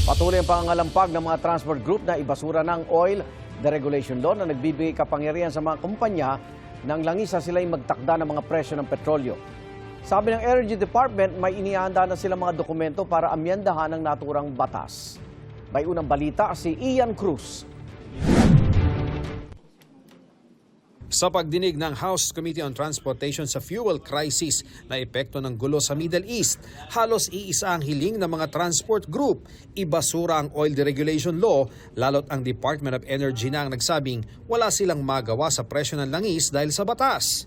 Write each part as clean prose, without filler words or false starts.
Patuloy ang pangangalampag ng mga transport group na ibasura ng oil deregulation law na nagbibigay kapangyarihan sa mga kumpanya nang langisa sila'y magtakda ng mga presyo ng petrolyo. Sabi ng Energy Department, may inihanda na silang mga dokumento para amyendahan ang naturang batas. May unang balita si Ian Cruz. Sa pagdinig ng House Committee on Transportation sa fuel crisis na epekto ng gulo sa Middle East, halos iisa ang hiling ng mga transport group. Ibasura ang oil deregulation law, lalo't ang Department of Energy na ang nagsabing wala silang magawa sa presyo ng langis dahil sa batas.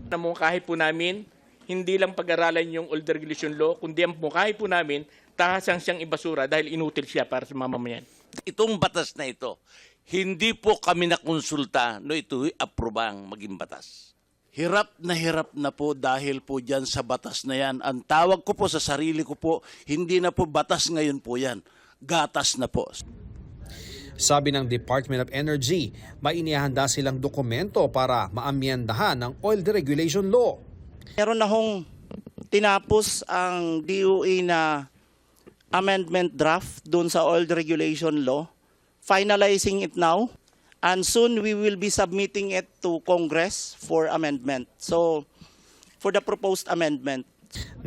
Namungkahi po namin, hindi lang pag-aralan yung oil deregulation law, kundi ang mungkahi po namin, tahasang siyang ibasura dahil inutil siya para sa mamamayan. Itong batas na ito, hindi po kami nakonsulta no ito'y aprobang maging batas. Hirap na po dahil po dyan sa batas na yan. Ang tawag ko po sa sarili ko po, hindi na po batas ngayon po yan. Gatas na po. Sabi ng Department of Energy, may inihanda silang dokumento para maamyendahan ang oil deregulation law. Meron na hong tinapos ang DOE na amendment draft doon sa oil deregulation law. Finalizing it now, and soon we will be submitting it to Congress for amendment. So, for the proposed amendment.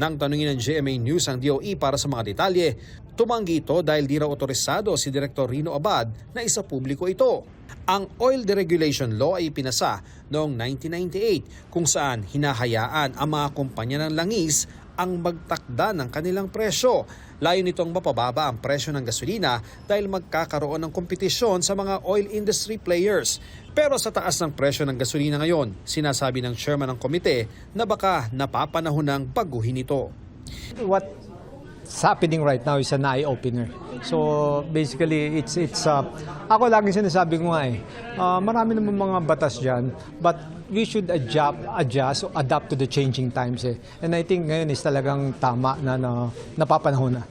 Nang tanungin ng GMA News ang DOE para sa mga detalye, tumanggi ito dahil di raw otorisado si Director Rino Abad na isa publiko ito. Ang Oil Deregulation Law ay pinasa noong 1998 kung saan hinahayaan ang mga kumpanya ng langis ang magtakda ng kanilang presyo. Layo nitong mapababa ang presyo ng gasolina dahil magkakaroon ng kompetisyon sa mga oil industry players. Pero sa taas ng presyo ng gasolina ngayon, sinasabi ng chairman ng komite na baka napapanahon ng baguhin ito. What's happening right now is an eye-opener. So basically, ako laging sinasabi ko nga marami naman mga batas dyan, but we should adjust, adapt to the changing times. And I think ngayon is talagang tama na napapanahon na.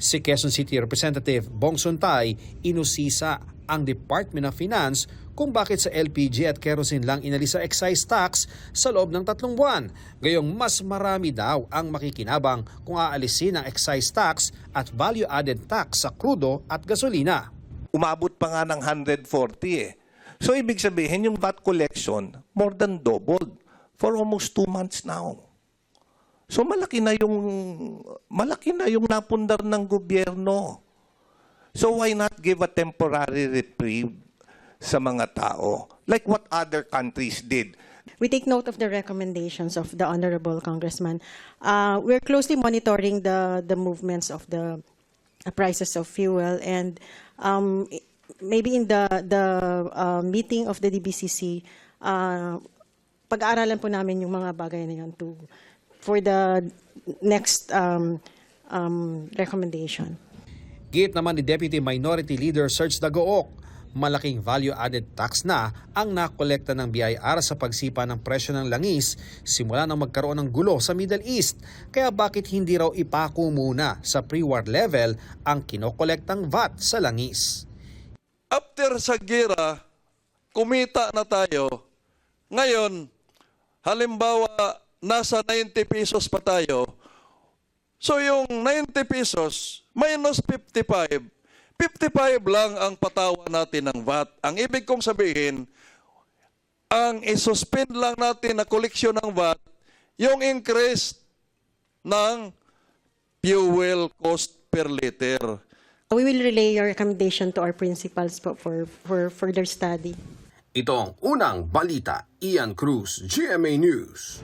Si Quezon City Representative Bong Suntay inusisa ang Department of Finance kung bakit sa LPG at kerosene lang inalis sa excise tax sa loob ng 3 buwan. Gayong mas marami daw ang makikinabang kung aalisin ang excise tax at value-added tax sa krudo at gasolina. Umabot pa nga ng 140 eh. So ibig sabihin yung VAT collection more than doubled for almost 2 months now. So malaki na yung napundar ng gobyerno. So why not give a temporary reprieve sa mga tao like what other countries did? We take note of the recommendations of the Honorable Congressman. We're closely monitoring the movements of the prices of fuel, and maybe in the meeting of the DBCC, pag-aaralan po namin yung mga bagay na yan for the next recommendation. Git naman ni Deputy Minority Leader Serge Dagook, malaking value-added tax na ang nakolekta ng BIR sa pagsipa ng presyo ng langis simula nang magkaroon ng gulo sa Middle East. Kaya bakit hindi raw ipako muna sa pre-war level ang kinokolektang VAT sa langis? After sa gira, kumita na tayo. Ngayon, halimbawa, nasa 90 pesos pa tayo. So yung 90 pesos minus 55, 55 lang ang patawa natin ng VAT. Ang ibig kong sabihin, ang isuspend lang natin na koleksyon ng VAT, yung increase ng fuel cost per liter. We will relay your recommendation to our principals for further study. Ito ang unang balita. Ian Cruz, GMA News.